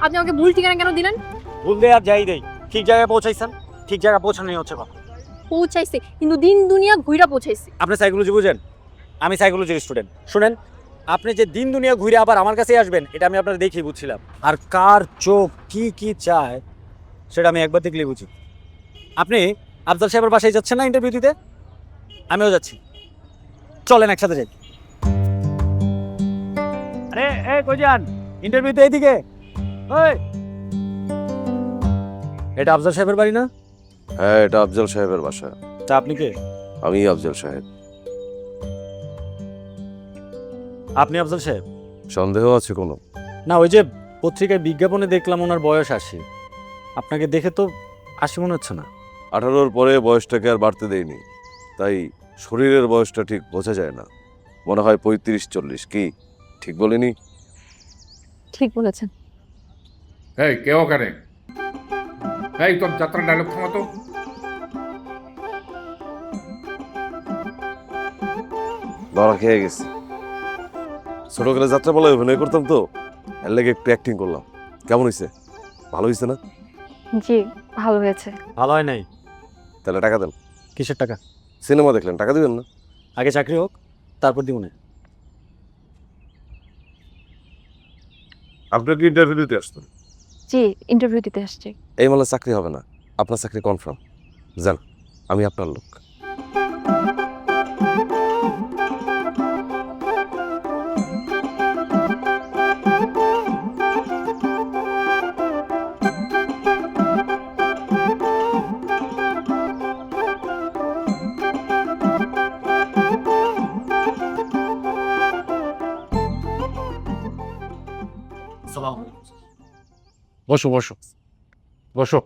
আপনি আমাকে ভুল ঠিকানা কেন দিলেন? ভুল দেয় আর যাই দেই, ঠিক জায়গায় পৌঁছাইছেন। ঠিক জায়গায় পৌঁছানোই হচ্ছে কথা। পৌঁছাইছে, কিন্তু দিন দুনিয়া ঘুইরা পৌঁছাইছে। আপনি সাইকোলজি বুঝেন, আমি সাইকোলজির স্টুডেন্ট। শুনেন, আপনি যে দিন দুনিয়া ঘুরে আবার আমার কাছেই আসবেন, এটা আমি আপনার দেখেই বুঝছিলাম। আর কার চোখ কি কি চায় সেটা আমি একবার দেখলেই বুঝি। আপনি আফজাল সাহেবের বাসায় যাচ্ছেন না ইন্টারভিউ দিতে? আমিও যাচ্ছি, চলেন একসাথে যাই। আরে এ কই যান? ইন্টারভিউতে এইদিকে। ওই, এটা আফজাল সাহেবের বাড়ি না? হ্যাঁ, এটা আফজল সাহেবের বাসা। তা আপনি কে? আমি আফজল সাহেব। আপনি আফজাল সাহেব? সন্দেহ আছে কোনো? না, ওই যে পত্রিকায় বিজ্ঞাপনে দেখলাম ওনার বয়স 80। আপনাকে দেখে তো 80 মনে হচ্ছে না। 18-র পরে বয়সটাকে আর বাড়তে দেয়নি, তাই শরীরের বয়সটা ঠিক বোঝা যায় না। মনে হয় 35-40। কি ঠিক বলিনি? ঠিক বলেছেন। এই কে ওখানে? এই তোর যাত্রা ডায়লগ থামাতো। ধরা খেয়ে গেছি। ছোটবেলায় যাত্রা বলে অভিনয় করতাম তো, এর লেগে একটু অ্যাক্টিং করলাম। কেমন হয়েছে? ভালো হয়েছে না? জি, ভালো হয়েছে। ভালো হয় নাই। তাহলে টাকা দেন। কিসের টাকা? সিনেমা দেখলেন, টাকা দিবেন না? আগে চাকরি হোক, তারপর দিব না। আপনার কি ইন্টারভিউ দিতে আসতেন? জি, ইন্টারভিউ দিতে আসছি। এই মালে চাকরি হবে না, আপনার চাকরি কনফার্ম। যান, আমি আপনার লোক। বসো বসো বসো।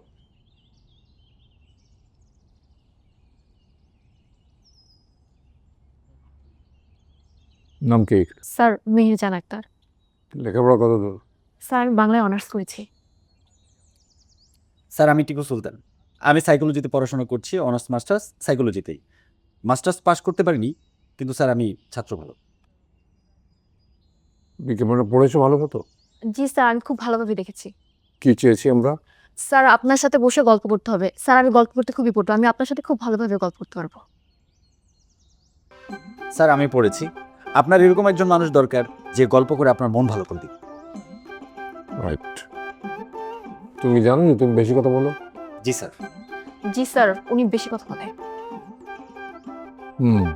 নাম কি? স্যার মেহেরজান আক্তার। লেখাপড়া কত দূর? স্যার আমি বাংলায় অনার্স করেছি। স্যার আমি টিপু সুলতান। আমি সাইকোলজিতে পড়াশোনা করছি, অনার্স মাস্টার্স সাইকোলজিতেই। মাস্টার্স পাস করতে পারিনি, কিন্তু স্যার আমি ছাত্র ভালো। বিজ্ঞাপনে পড়েছো ভালো মতো? জি স্যার, আমি খুব ভালোভাবে দেখেছি। কি চেয়েছি আমরা? স্যার আপনার সাথে বসে গল্প করতে হবে। স্যার আমি গল্প করতে খুবই পটু, আমি আপনার সাথে খুব ভালোভাবে গল্প করতে পারবো। স্যার আমি পড়েছি, আপনার এরকম একজন মানুষ দরকার যে গল্প করে আপনার মন ভালো করে দিবে। রাইট। তুমি জানো না, তুমি বেশি কথা বলো। জি স্যার। জি স্যার, উনি বেশি কথা বলে। হুম।